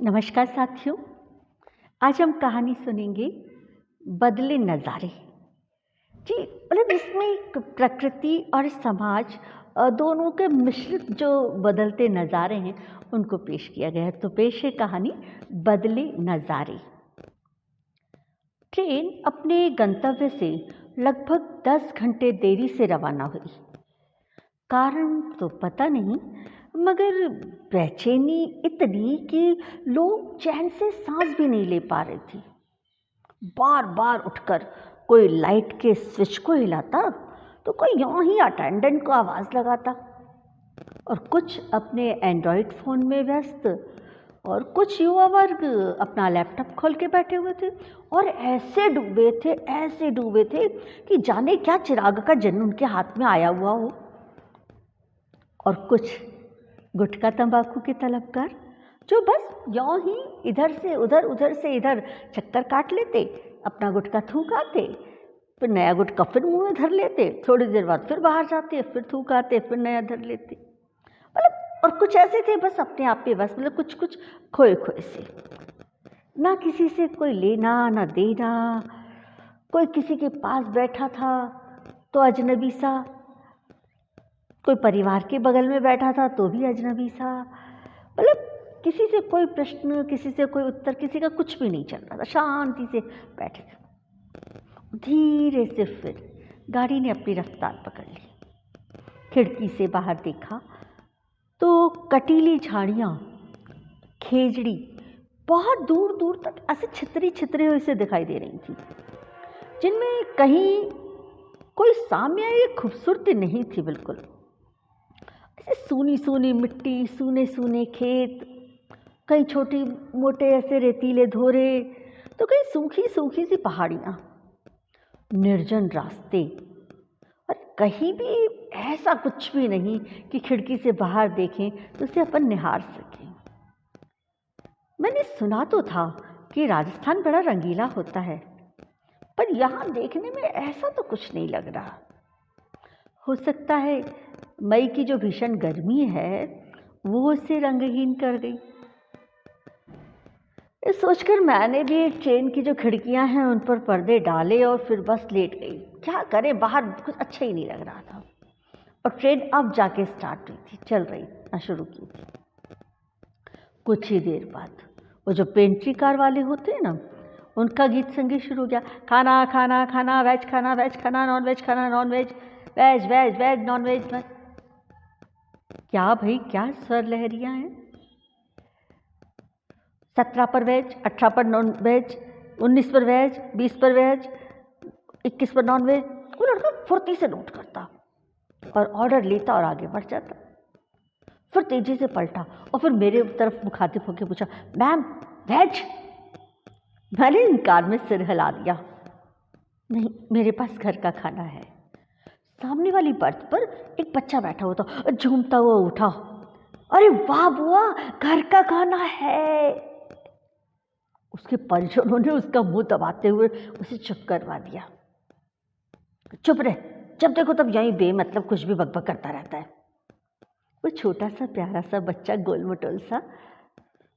नमस्कार साथियों। आज हम कहानी सुनेंगे बदले नज़ारे। जी, मतलब इसमें एक प्रकृति और समाज दोनों के मिश्रित जो बदलते नज़ारे हैं उनको पेश किया गया है। तो पेश है कहानी बदले नज़ारे। ट्रेन अपने गंतव्य से लगभग 10 घंटे देरी से रवाना हुई। कारण तो पता नहीं, मगर बेचैनी इतनी कि लोग चैन से सांस भी नहीं ले पा रहे थे। बार बार उठकर कोई लाइट के स्विच को हिलाता तो कोई यूं ही अटेंडेंट को आवाज़ लगाता, और कुछ अपने एंड्रॉयड फ़ोन में व्यस्त, और कुछ युवा वर्ग अपना लैपटॉप खोल के बैठे हुए थे और ऐसे डूबे थे कि जाने क्या चिराग का जन्म उनके हाथ में आया हुआ हो। और कुछ गुटखा तंबाकू के तलबगार जो बस यूं ही इधर से उधर चक्कर काट लेते, अपना गुटखा थूक आते, फिर नया गुटखा फिर मुंह में धर लेते, थोड़ी देर बाद फिर बाहर जाते, फिर थूक आते, फिर नया धर लेते। मतलब और कुछ ऐसे थे बस अपने आप पे, बस मतलब कुछ खोए खोए से, ना किसी से कोई लेना ना देना। कोई किसी के पास बैठा था तो अजनबी सा, कोई परिवार के बगल में बैठा था तो भी अजनबी सा। मतलब किसी से कोई प्रश्न, किसी से कोई उत्तर, किसी का कुछ भी नहीं चल रहा था, शांति से बैठे थे। धीरे से फिर गाड़ी ने अपनी रफ्तार पकड़ ली। खिड़की से बाहर देखा तो कटीली झाड़ियाँ, खेजड़ी बहुत दूर दूर तक ऐसे छितरी हुई से दिखाई दे रही थी, जिनमें कहीं कोई साम्य या खूबसूरती नहीं थी। बिल्कुल ऐसे सूनी सूनी मिट्टी, सूने सूने खेत, कहीं छोटी मोटे ऐसे रेतीले धोरे, तो कहीं सूखी सूखी सी पहाड़ियाँ, निर्जन रास्ते, और कहीं भी ऐसा कुछ भी नहीं कि खिड़की से बाहर देखें तो उसे अपन निहार सकें। मैंने सुना तो था कि राजस्थान बड़ा रंगीला होता है, पर यहाँ देखने में ऐसा तो कुछ नहीं लग रहा। हो सकता है मई की जो भीषण गर्मी है वो उसे रंगहीन कर गई। इस सोचकर मैंने भी ट्रेन की जो खिड़कियां हैं उन पर पर्दे डाले और फिर बस लेट गई। क्या करें, बाहर कुछ अच्छा ही नहीं लग रहा था। और ट्रेन अब जाके स्टार्ट हुई थी, चल रही ना, शुरू की थी। कुछ ही देर बाद वो जो पेंट्री कार वाले होते हैं ना, उनका गीत संगीत शुरू हो गया। खाना खाना खाना, वेज खाना वेज खाना, नॉन वेज खाना non veg, veg veg veg non veg. क्या भाई, क्या स्वर लहरियाँ हैं। 17 पर वेज, 18 पर नॉन वेज, 19 पर वेज, 20 पर वेज, 21 पर नॉन वेज। वो लड़का फुर्ती से नोट करता और ऑर्डर लेता और आगे बढ़ जाता। फिर तेजी से पलटा और फिर मेरे तरफ मुखातिब होकर पूछा, मैम वेज? मैंने इनकार में सिर हिला दिया। नहीं, मेरे पास घर का खाना है। सामने वाली बर्थ पर एक बच्चा बैठा हुआ था, झूमता हुआ उठा। अरे वाह बुआ, घर का खाना है। उसके परिजनों ने उसका मुंह दबाते हुए उसे चुप करवा दिया। चुप रहे, जब देखो तब यहीं बेमतलब कुछ भी बकबक करता रहता है। वो छोटा सा प्यारा सा बच्चा, गोल मटोल सा,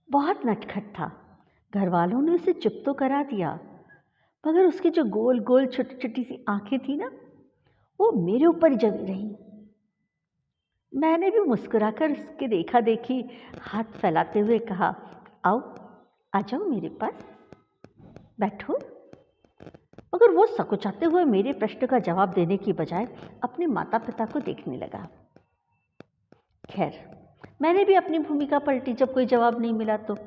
बहुत नटखट था। घर वालों ने उसे चुप तो करा दिया, मगर उसकी जो गोल गोल छोटी छोटी सी आंखें थी ना, वो मेरे ऊपर जमी रही। मैंने भी मुस्कुराकर उसके देखा देखी हाथ फैलाते हुए कहा, आओ आ जाओ मेरे पास, बैठो। मगर वो सकुचाते हुए मेरे प्रश्न का जवाब देने की बजाय अपने माता पिता को देखने लगा। खैर, मैंने भी अपनी भूमिका पलटी जब कोई जवाब नहीं मिला तो,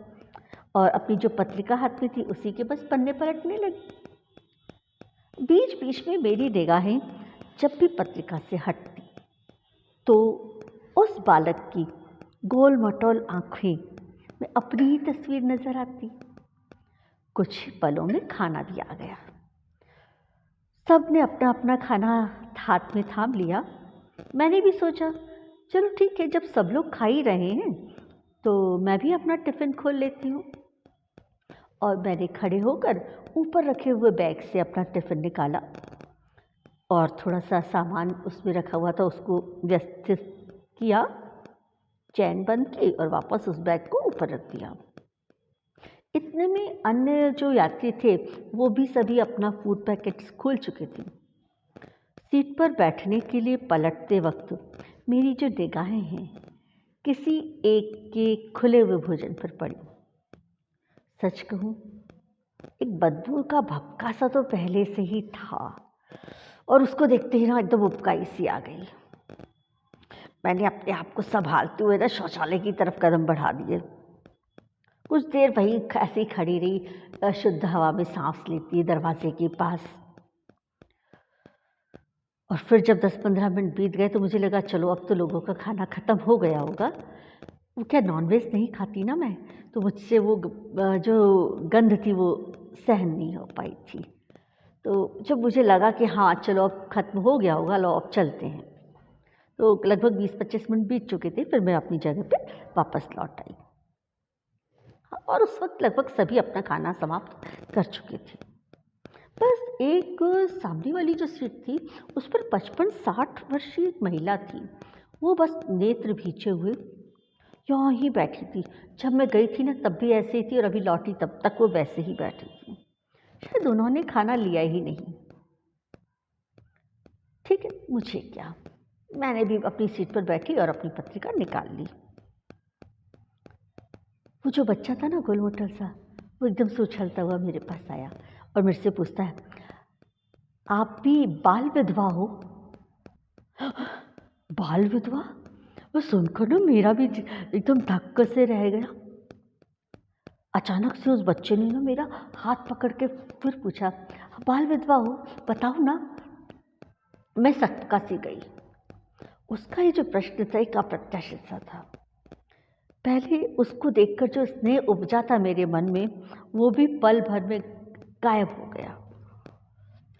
और अपनी जो पत्रिका हाथ में थी उसी के बस पन्ने पलटने लगी। बीच बीच में मेरी निगाहें जब भी पत्रिका से हटती तो उस बालक की गोल मटोल आंखें में अपनी ही तस्वीर नजर आती। कुछ पलों में खाना भी आ गया। सब ने अपना अपना खाना हाथ में थाम लिया। मैंने भी सोचा, चलो ठीक है, जब सब लोग खा ही रहे हैं तो मैं भी अपना टिफ़िन खोल लेती हूँ। और मैंने खड़े होकर ऊपर रखे हुए बैग से अपना टिफ़िन निकाला और थोड़ा सा सामान उसमें रखा हुआ था उसको व्यवस्थित किया, चैन बंद की और वापस उस बैग को ऊपर रख दिया। इतने में अन्य जो यात्री थे वो भी सभी अपना फूड पैकेट्स खोल चुके थे। सीट पर बैठने के लिए पलटते वक्त मेरी जो निगाहें हैं किसी एक के खुले हुए भोजन पर पड़ी। सच कहूँ, एक बदबू का भपका सा तो पहले से ही था और उसको देखते ही ना एकदम उबकाई सी आ गई। मैंने अपने आप को संभालते हुए ना शौचालय की तरफ कदम बढ़ा दिए। कुछ देर वहीं ऐसे ही खड़ी रही, शुद्ध हवा में सांस लेती दरवाजे के पास। और फिर जब 10-15 मिनट बीत गए तो मुझे लगा चलो अब तो लोगों का खाना ख़त्म हो गया होगा। वो क्या नॉनवेज नहीं खाती ना मैं, तो मुझसे वो जो गंध थी वो सहन नहीं हो पाई थी। तो जब मुझे लगा कि हाँ चलो अब ख़त्म हो गया होगा, लो अब चलते हैं, तो लगभग 20-25 मिनट बीत चुके थे। फिर मैं अपनी जगह पे वापस लौट आई और उस वक्त लगभग सभी अपना खाना समाप्त कर चुके थे। बस एक सामने वाली जो सीट थी उस पर 55-60 वर्षीय एक महिला थी। वो बस नेत्र भींचे हुए यहाँ ही बैठी थी। जब मैं गई थी ना तब भी ऐसे ही थी और अभी लौटी तब तक वो वैसे ही बैठी थी। शायद उन्होंने खाना लिया ही नहीं। ठीक है, मुझे क्या, मैंने भी अपनी सीट पर बैठी और अपनी पत्रिका निकाल ली। वो जो बच्चा था ना गोल मोटल सा, वो एकदम से उछलता हुआ मेरे पास आया और मेरे से पूछता है, आप भी बाल विधवा हो? बाल विधवा? वो सुनकर ना मेरा भी एकदम धक्के से रह गया। अचानक से उस बच्चे ने ना मेरा हाथ पकड़ के फिर पूछा, बाल विधवा हो, बताओ ना। मैं सक्का सी गई। उसका ये जो प्रश्न था एक अप्रत्याशित सा था। पहले उसको देखकर जो स्नेह उपजा था मेरे मन में वो भी पल भर में गायब हो गया।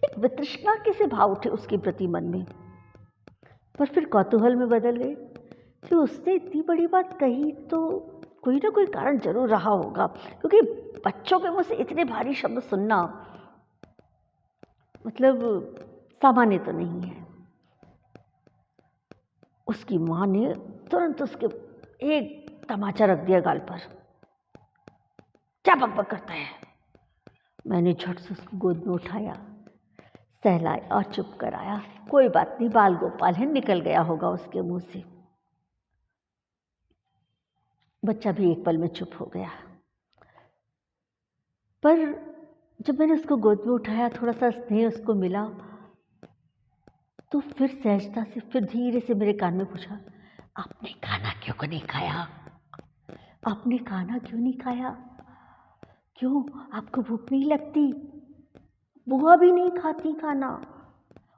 एक वितृष्णा के से भाव उठे उसके प्रति मन में, पर फिर कौतूहल में बदल गए कि उसने इतनी बड़ी बात कही तो कोई ना कोई कारण जरूर रहा होगा, क्योंकि बच्चों के मुंह से इतने भारी शब्द सुनना मतलब सामान्य तो नहीं है। उसकी माँ ने तुरंत उसके एक तमाचा रख दिया गाल पर। क्या बकबक करता है? मैंने झट से उसको गोद में उठाया, सहलाया और चुप कराया। कोई बात नहीं, बाल गोपाल है, निकल गया होगा उसके मुंह से। बच्चा भी एक पल में चुप हो गया। पर जब मैंने उसको गोद में उठाया, थोड़ा सा स्नेह उसको मिला, तो फिर सहजता से फिर धीरे से मेरे कान में पूछा, आपने खाना क्यों नहीं खाया? आपने खाना क्यों नहीं खाया? क्यों, आपको भूख नहीं लगती? बुआ भी नहीं खाती खाना,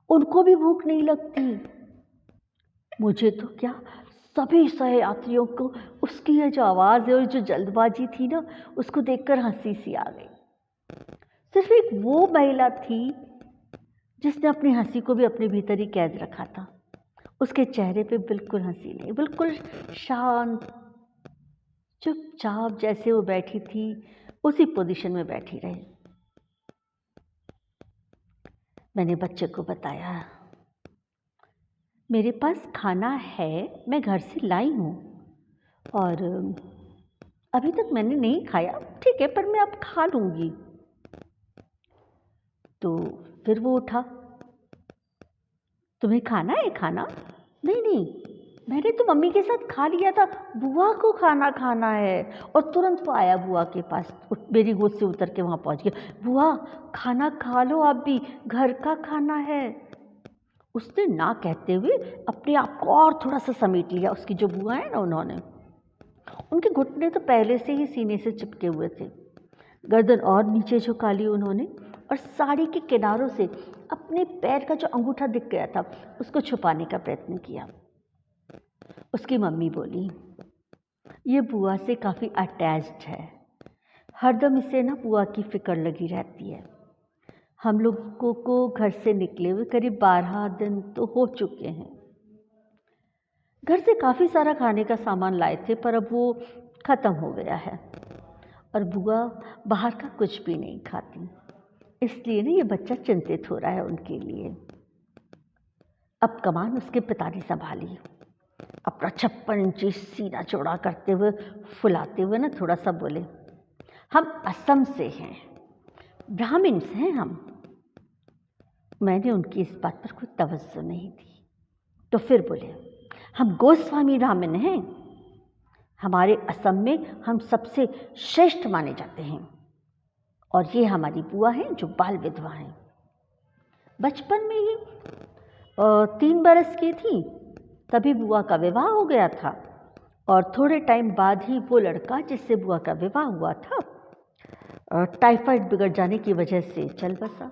उनको भी भूख नहीं लगती। मुझे तो क्या, सभी सहयात्रियों को उसकी ये जो आवाज़ है और जो जल्दबाजी थी ना, उसको देखकर हंसी सी आ गई। सिर्फ एक वो महिला थी जिसने अपनी हंसी को भी अपने भीतर ही कैद रखा था। उसके चेहरे पे बिल्कुल हंसी नहीं, बिल्कुल शांत चुपचाप जैसे वो बैठी थी उसी पोजीशन में बैठी रही। मैंने बच्चे को बताया, मेरे पास खाना है, मैं घर से लाई हूँ और अभी तक मैंने नहीं खाया, ठीक है, पर मैं अब खा लूँगी। तो फिर वो उठा, तुम्हें खाना है खाना? नहीं नहीं, मैंने तो मम्मी के साथ खा लिया था, बुआ को खाना खाना है। और तुरंत वो आया बुआ के पास, मेरी गोद से उतर के वहाँ पहुँच गया। बुआ खाना खा लो, आप भी, घर का खाना है। उसने ना कहते हुए अपने आप को और थोड़ा सा समेट लिया। उसकी जो बुआ है ना, उन्होंने, उनके घुटने तो पहले से ही सीने से चिपके हुए थे, गर्दन और नीचे झुका ली उन्होंने और साड़ी के किनारों से अपने पैर का जो अंगूठा दिख गया था उसको छुपाने का प्रयत्न किया। उसकी मम्मी बोली, ये बुआ से काफ़ी अटैच्ड है, हरदम इसे ना बुआ की फिक्र लगी रहती है। हम लोगों को घर से निकले हुए करीब 12 दिन तो हो चुके हैं। घर से काफ़ी सारा खाने का सामान लाए थे पर अब वो ख़त्म हो गया है और बुआ बाहर का कुछ भी नहीं खाती, इसलिए ना ये बच्चा चिंतित हो रहा है उनके लिए। अब कमान उसके पिता ने संभाली, अपना 56 इंची सीना चौड़ा करते हुए, फुलाते हुए ना थोड़ा सा बोले, हम असम से हैं, ब्राह्मण्स हैं हम। मैंने उनकी इस बात पर कोई तवज्जो नहीं दी, तो फिर बोले, हम गोस्वामी ब्राह्मण हैं, हमारे असम में हम सबसे श्रेष्ठ माने जाते हैं, और ये हमारी बुआ हैं जो बाल विधवा हैं। बचपन में ही 3 बरस की थी तभी बुआ का विवाह हो गया था, और थोड़े टाइम बाद ही वो लड़का जिससे बुआ का विवाह हुआ था टाइफाइड बिगड़ जाने की वजह से चल बसा।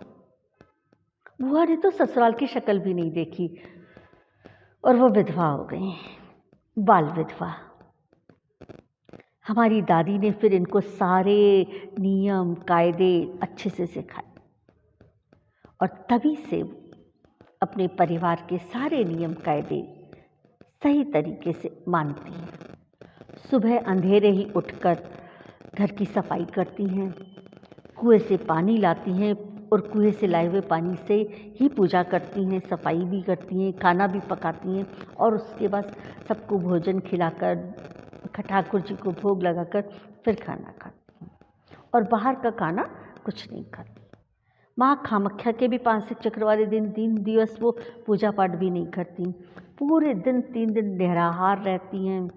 बुआ ने तो ससुराल की शक्ल भी नहीं देखी और वो विधवा हो गई, बाल विधवा। हमारी दादी ने फिर इनको सारे नियम कायदे अच्छे से सिखाए, और तभी से अपने परिवार के सारे नियम कायदे सही तरीके से मानती हैं। सुबह अंधेरे ही उठकर घर की सफाई करती हैं, कुएं से पानी लाती हैं और कुएं से लाए हुए पानी से ही पूजा करती हैं, सफाई भी करती हैं, खाना भी पकाती हैं, और उसके बाद सबको भोजन खिलाकर ठाकुर जी को भोग लगाकर फिर खाना खाती हैं, और बाहर का खाना कुछ नहीं खाती। माँ कामाख्या के भी 5 चक्र वाले दिन 3 दिवस वो पूजा पाठ भी नहीं करती, पूरे दिन 3 दिन निराहार रहती हैं,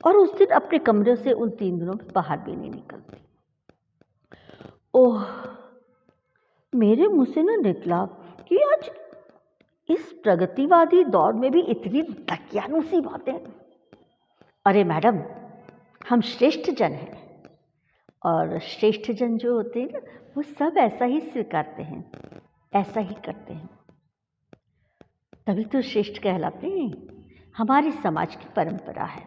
और उस दिन अपने कमरे से उन 3 दिनों में बाहर भी नहीं निकलती। ओह, मेरे मुंह से ना निकला कि आज इस प्रगतिवादी दौर में भी इतनी दकियानूसी बातें। अरे मैडम, हम श्रेष्ठ जन हैं, और श्रेष्ठ जन जो होते हैं ना, वो सब ऐसा ही स्वीकारते हैं, ऐसा ही करते हैं, तभी तो श्रेष्ठ कहलाते हैं। हमारे समाज की परंपरा है,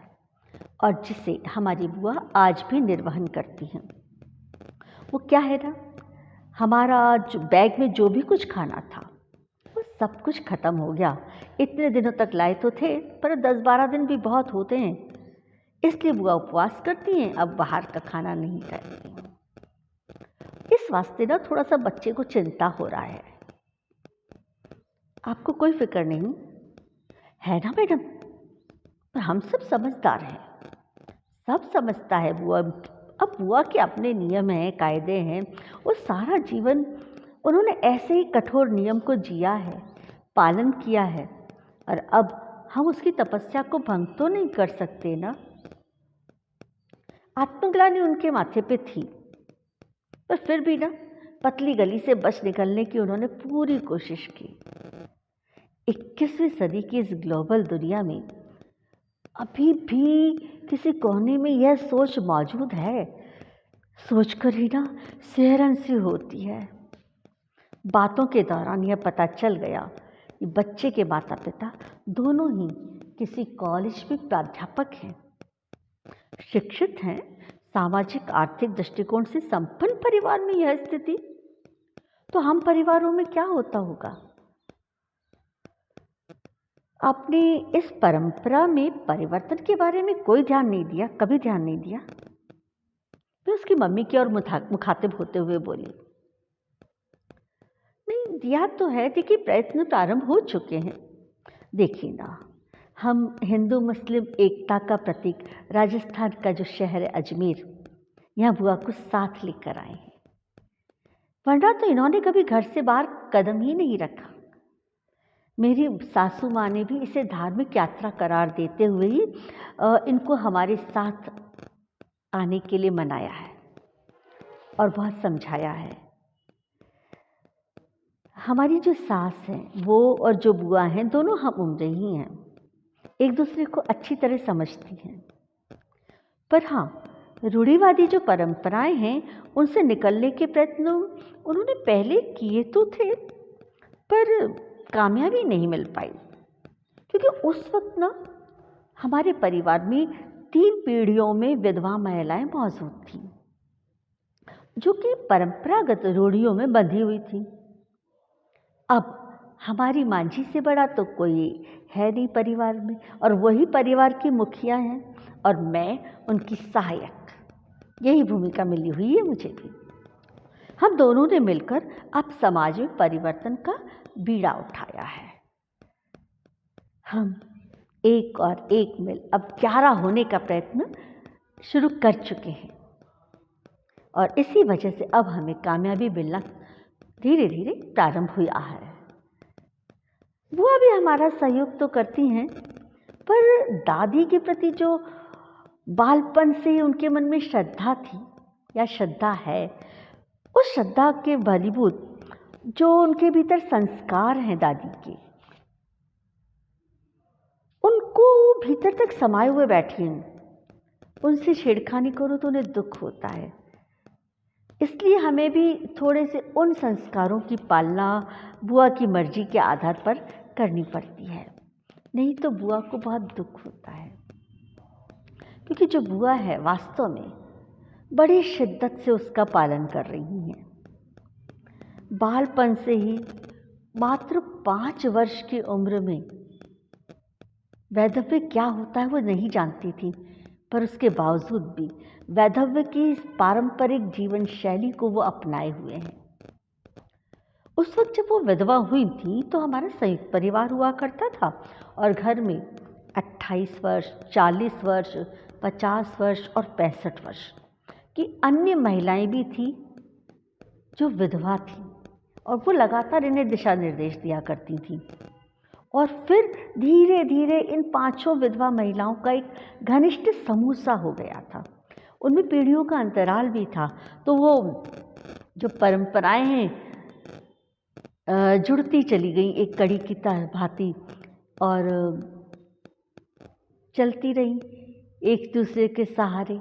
और जिसे हमारी बुआ आज भी निर्वहन करती हैं। वो क्या है ना, हमारा जो बैग में जो भी कुछ खाना था वो सब कुछ ख़त्म हो गया। इतने दिनों तक लाए तो थे, पर 10-12 दिन भी बहुत होते हैं, इसलिए बुआ उपवास करती हैं, अब बाहर का खाना नहीं खाती। इस वास्ते ना थोड़ा सा बच्चे को चिंता हो रहा है। आपको कोई फिक्र नहीं है ना मैडम? पर हम सब समझदार हैं, सब समझता है बुआ। अब बुआ के अपने नियम हैं, कायदे हैं, वो सारा जीवन उन्होंने ऐसे ही कठोर नियम को जिया है, पालन किया है, और अब हम उसकी तपस्या को भंग तो नहीं कर सकते ना। आत्मग्लानि उनके माथे पे थी, पर फिर भी ना पतली गली से बच निकलने की उन्होंने पूरी कोशिश की। 21वीं सदी की इस ग्लोबल दुनिया में अभी भी किसी कोने में यह सोच मौजूद है, सोचकर ही ना सिहरन सी होती है। बातों के दौरान यह पता चल गया कि बच्चे के माता पिता दोनों ही किसी कॉलेज में प्राध्यापक हैं, शिक्षित हैं। सामाजिक आर्थिक दृष्टिकोण से संपन्न परिवार में यह स्थिति, तो हम परिवारों में क्या होता होगा? आपने इस परंपरा में परिवर्तन के बारे में कोई ध्यान नहीं दिया, कभी ध्यान नहीं दिया? मैं उसकी मम्मी की ओर मुखातिब होते हुए बोली, नहीं दिया तो है, देखिए प्रयत्न प्रारंभ हो चुके हैं। देखिए ना, हम हिंदू मुस्लिम एकता का प्रतीक राजस्थान का जो शहर है अजमेर, यहाँ बुआ को साथ लेकर आए हैं, वरना तो इन्होंने कभी घर से बाहर कदम ही नहीं रखा। मेरी सासू माँ ने भी इसे धार्मिक यात्रा करार देते हुए ही इनको हमारे साथ आने के लिए मनाया है और बहुत समझाया है। हमारी जो सास हैं वो और जो बुआ हैं दोनों हम उम्र ही हैं, एक दूसरे को अच्छी तरह समझती हैं। पर हाँ, रूढ़िवादी जो परंपराएं हैं उनसे निकलने के प्रयत्न उन्होंने पहले किए तो थे, पर कामयाबी नहीं मिल पाई, क्योंकि उस वक्त ना हमारे परिवार में 3 पीढ़ियों में विधवा महिलाएं मौजूद थीं, जो कि परंपरागत रूढ़ियों में बंधी हुई थी। अब हमारी माँ जी से बड़ा तो कोई है नहीं परिवार में, और वही परिवार की मुखिया हैं और मैं उनकी सहायक। यही भूमिका मिली हुई है मुझे भी। हम दोनों ने मिलकर अब समाज में परिवर्तन का बीड़ा उठाया है। हम एक और एक मिल अब 11 होने का प्रयत्न शुरू कर चुके हैं। और इसी वजह से अब हमें कामयाबी मिलना धीरे धीरे प्रारंभ हुआ है। बुआ भी हमारा सहयोग तो करती हैं, पर दादी के प्रति जो बालपन से उनके मन में श्रद्धा थी या श्रद्धा है, उस श्रद्धा के बलीभूत जो उनके भीतर संस्कार हैं दादी के, उनको भीतर तक समाये हुए बैठी हैं। उनसे छेड़खानी करो तो उन्हें दुख होता है। इसलिए हमें भी थोड़े से उन संस्कारों की पालना बुआ की मर्जी के आधार पर करनी पड़ती है, नहीं तो बुआ को बहुत दुख होता है। क्योंकि जो बुआ है वास्तव में बड़ी शिद्दत से उसका पालन कर रही हैं। बालपन से ही मात्र 5 वर्ष की उम्र में वैधव्य क्या होता है वो नहीं जानती थी, पर उसके बावजूद भी वैधव्य की पारंपरिक जीवन शैली को वो अपनाए हुए हैं। उस वक्त जब वो विधवा हुई थी तो हमारा संयुक्त परिवार हुआ करता था और घर में 28 वर्ष, 40 वर्ष, 50 वर्ष और 65 वर्ष की अन्य महिलाएं भी थी जो विधवा थी और वो लगातार इन्हें दिशा निर्देश दिया करती थी। और फिर धीरे धीरे इन 5 विधवा महिलाओं का एक घनिष्ठ समूह सा हो गया था। उनमें पीढ़ियों का अंतराल भी था, तो वो जो परंपराएं हैं जुड़ती चली गई एक कड़ी की भांति और चलती रही एक दूसरे के सहारे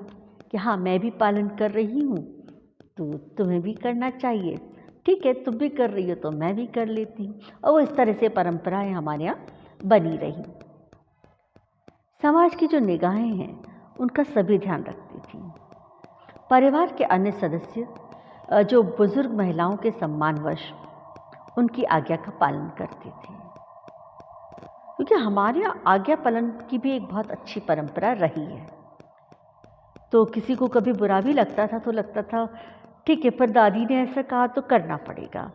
कि हाँ मैं भी पालन कर रही हूँ तो तुम्हें भी करना चाहिए, ठीक है तुम भी कर रही हो तो मैं भी कर लेती हूँ। और वो इस तरह से परंपराएं हमारे यहाँ बनी रही। समाज की जो निगाहें हैं उनका सभी ध्यान रखती थी। परिवार के अन्य सदस्य जो बुजुर्ग महिलाओं के सम्मानवश उनकी आज्ञा का पालन करते थे, क्योंकि हमारे यहाँ आज्ञा पालन की भी एक बहुत अच्छी परंपरा रही है। तो किसी को कभी बुरा भी लगता था तो लगता था ठीक है पर दादी ने ऐसा कहा तो करना पड़ेगा।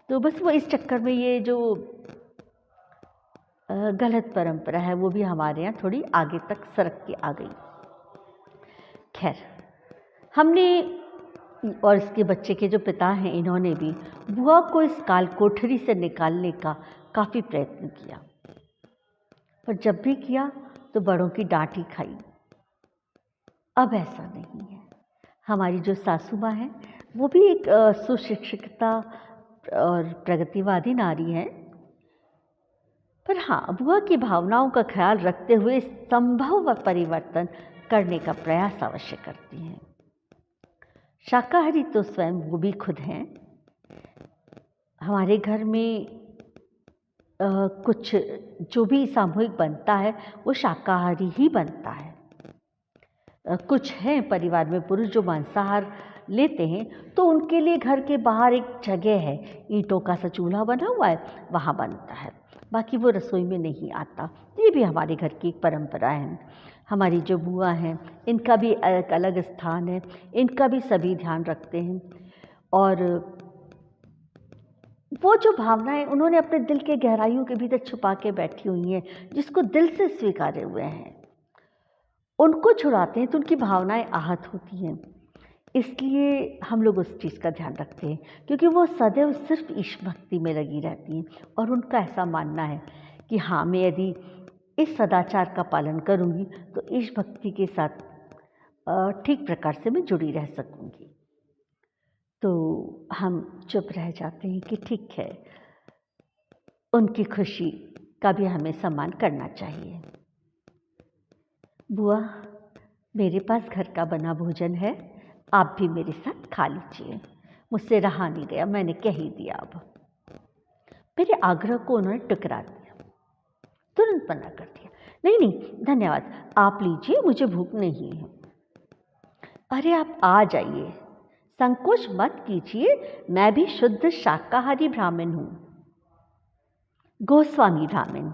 तो बस वो इस चक्कर में ये जो गलत परंपरा है वो भी हमारे यहाँ थोड़ी आगे तक सरक के आ गई। खैर हमने और इसके बच्चे के जो पिता हैं इन्होंने भी बुआ को इस काल कोठरी से निकालने का काफ़ी प्रयत्न किया, पर जब भी किया तो बड़ों की डांट ही खाई। अब ऐसा नहीं है। हमारी जो सासू माँ है वो भी एक सुशिक्षिता और प्रगतिवादी नारी है, पर हाँ बुआ की भावनाओं का ख्याल रखते हुए संभव परिवर्तन करने का प्रयास अवश्य करती हैं। शाकाहारी तो स्वयं वो भी खुद हैं। हमारे घर में कुछ जो भी सामूहिक बनता है वो शाकाहारी ही बनता है। कुछ हैं परिवार में पुरुष जो मांसाहार लेते हैं तो उनके लिए घर के बाहर एक जगह है, ईंटों का सा चूल्हा बना हुआ है, वहाँ बनता है, बाकी वो रसोई में नहीं आता। ये भी हमारे घर की एक परंपरा है। हमारी जो बुआ हैं इनका भी एक अलग स्थान है, इनका भी सभी ध्यान रखते हैं। और वो जो भावनाएं उन्होंने अपने दिल के गहराइयों के भीतर छुपा के बैठी हुई हैं, जिसको दिल से स्वीकारे हुए हैं, उनको छुड़ाते हैं तो उनकी भावनाएं आहत होती हैं। इसलिए हम लोग उस चीज़ का ध्यान रखते हैं, क्योंकि वो सदैव सिर्फ ईश भक्ति में लगी रहती हैं और उनका ऐसा मानना है कि हाँ मैं यदि इस सदाचार का पालन करूँगी तो ईश भक्ति के साथ ठीक प्रकार से मैं जुड़ी रह सकूँगी। तो हम चुप रह जाते हैं कि ठीक है, उनकी खुशी का भी हमें सम्मान करना चाहिए। बुआ मेरे पास घर का बना भोजन है, आप भी मेरे साथ खा लीजिए, मुझसे रहा नहीं गया, मैंने कह ही दिया। अब मेरे आग्रह को उन्होंने टुकरा दिया, तुरंत मना कर दिया, नहीं नहीं धन्यवाद, आप लीजिए, मुझे भूख नहीं है। अरे आप आ जाइए, संकोच मत कीजिए, मैं भी शुद्ध शाकाहारी ब्राह्मण हूँ, गोस्वामी ब्राह्मण।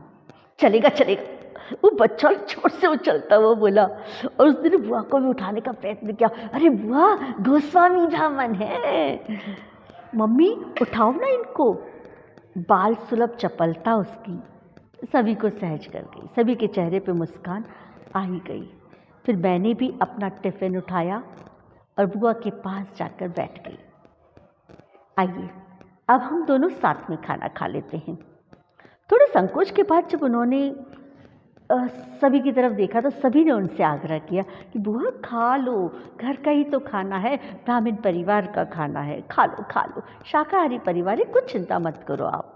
चलेगा चलेगा, वो बच्चा जोर से उछलता हुआ बोला और उसने बुआ को भी उठाने का प्रयत्न किया। अरे बुआ गोस्वामी ब्राह्मण है, मम्मी उठाओ ना इनको। बाल सुलभ चपलता उसकी सभी को सहज कर गई, सभी के चेहरे पे मुस्कान आ ही गई। फिर मैंने भी अपना टिफ़िन उठाया और बुआ के पास जाकर बैठ गई। आइए अब हम दोनों साथ में खाना खा लेते हैं। थोड़े संकोच के बाद जब उन्होंने सभी की तरफ देखा तो सभी ने उनसे आग्रह किया कि बुआ खा लो, घर का ही तो खाना है, ब्राह्मण परिवार का खाना है, खा लो खा लो, शाकाहारी परिवार है, कुछ चिंता मत करो आप।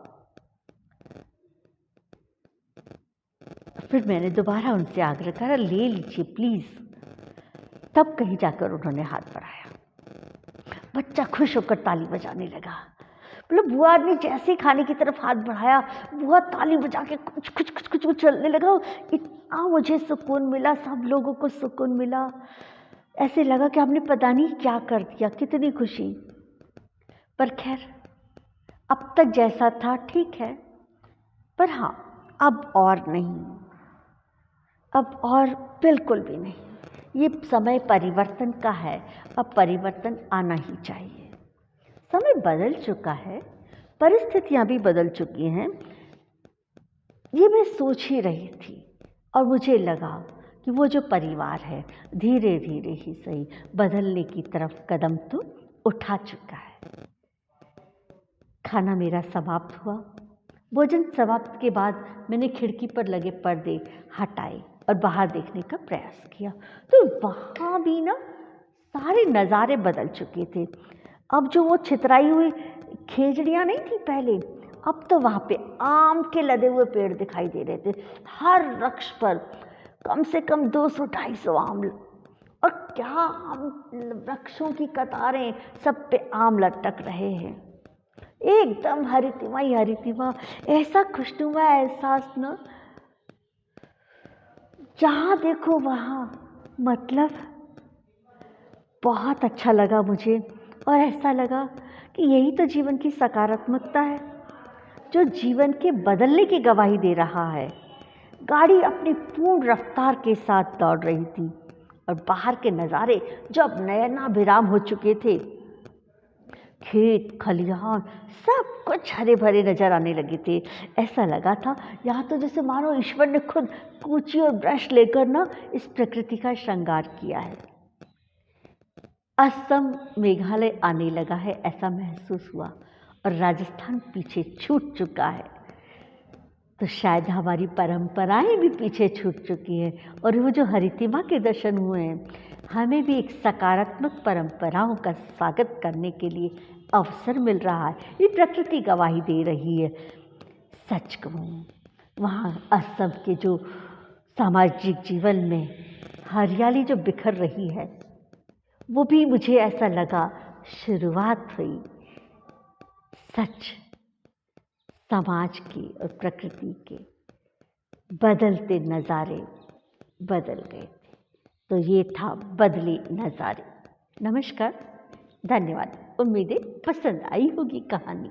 फिर मैंने दोबारा उनसे आग्रह करा, ले लीजिए प्लीज़। तब कहीं जाकर उन्होंने हाथ बढ़ाया। बच्चा खुश होकर ताली बजाने लगा। मतलब बुआ ने जैसे खाने की तरफ हाथ बढ़ाया, बुआ ताली बजा के कुछ कुछ कुछ कुछ कुछ चलने लगा। इतना मुझे सुकून मिला, सब लोगों को सुकून मिला। ऐसे लगा कि आपने पता नहीं क्या कर दिया, कितनी खुशी। पर खैर, अब तक जैसा था ठीक है, पर हाँ, अब और नहीं, अब और बिल्कुल भी नहीं। ये समय परिवर्तन का है, अब परिवर्तन आना ही चाहिए। समय बदल चुका है, परिस्थितियां भी बदल चुकी हैं। ये मैं सोच ही रही थी और मुझे लगा कि वो जो परिवार है धीरे धीरे ही सही बदलने की तरफ कदम तो उठा चुका है। खाना मेरा समाप्त हुआ। भोजन समाप्त के बाद मैंने खिड़की पर लगे पर्दे हटाए और बाहर देखने का प्रयास किया, तो वहाँ भी ना सारे नज़ारे बदल चुके थे। अब जो वो छितराई हुई खेजड़ियाँ नहीं थी पहले, अब तो वहाँ पे आम के लदे हुए पेड़ दिखाई दे रहे थे। हर वृक्ष पर कम से कम 200-250 आम, और क्या आम, वृक्षों की कतारें, सब पे आम लटक रहे हैं। एकदम हरितिमा ही हरितिमा, ऐसा खुशनुमा एहसास न, जहाँ देखो वहाँ, मतलब बहुत अच्छा लगा मुझे। और ऐसा लगा कि यही तो जीवन की सकारात्मकता है, जो जीवन के बदलने की गवाही दे रहा है। गाड़ी अपनी पूर्ण रफ्तार के साथ दौड़ रही थी और बाहर के नज़ारे जो अब नयनाभिराम हो चुके थे, खेत खलिहान सब कुछ हरे भरे नजर आने लगे थे। ऐसा लगा था यहाँ तो जैसे मानो ईश्वर ने खुद कूची और ब्रश लेकर ना इस प्रकृति का श्रृंगार किया है। असम मेघालय आने लगा है ऐसा महसूस हुआ, और राजस्थान पीछे छूट चुका है। तो शायद हमारी परंपराएं भी पीछे छूट चुकी हैं, और वो जो हरितिमा के दर्शन हुए हैं, हमें भी एक सकारात्मक परंपराओं का स्वागत करने के लिए अवसर मिल रहा है। ये प्रकृति गवाही दे रही है। सच कहूँ, वहाँ असम के जो सामाजिक जीवन में हरियाली जो बिखर रही है, वो भी मुझे ऐसा लगा शुरुआत हुई सच समाज की और प्रकृति के बदलते नज़ारे बदल गए थे। तो ये था बदले नज़ारे। नमस्कार, धन्यवाद। उम्मीद है पसंद आई होगी कहानी।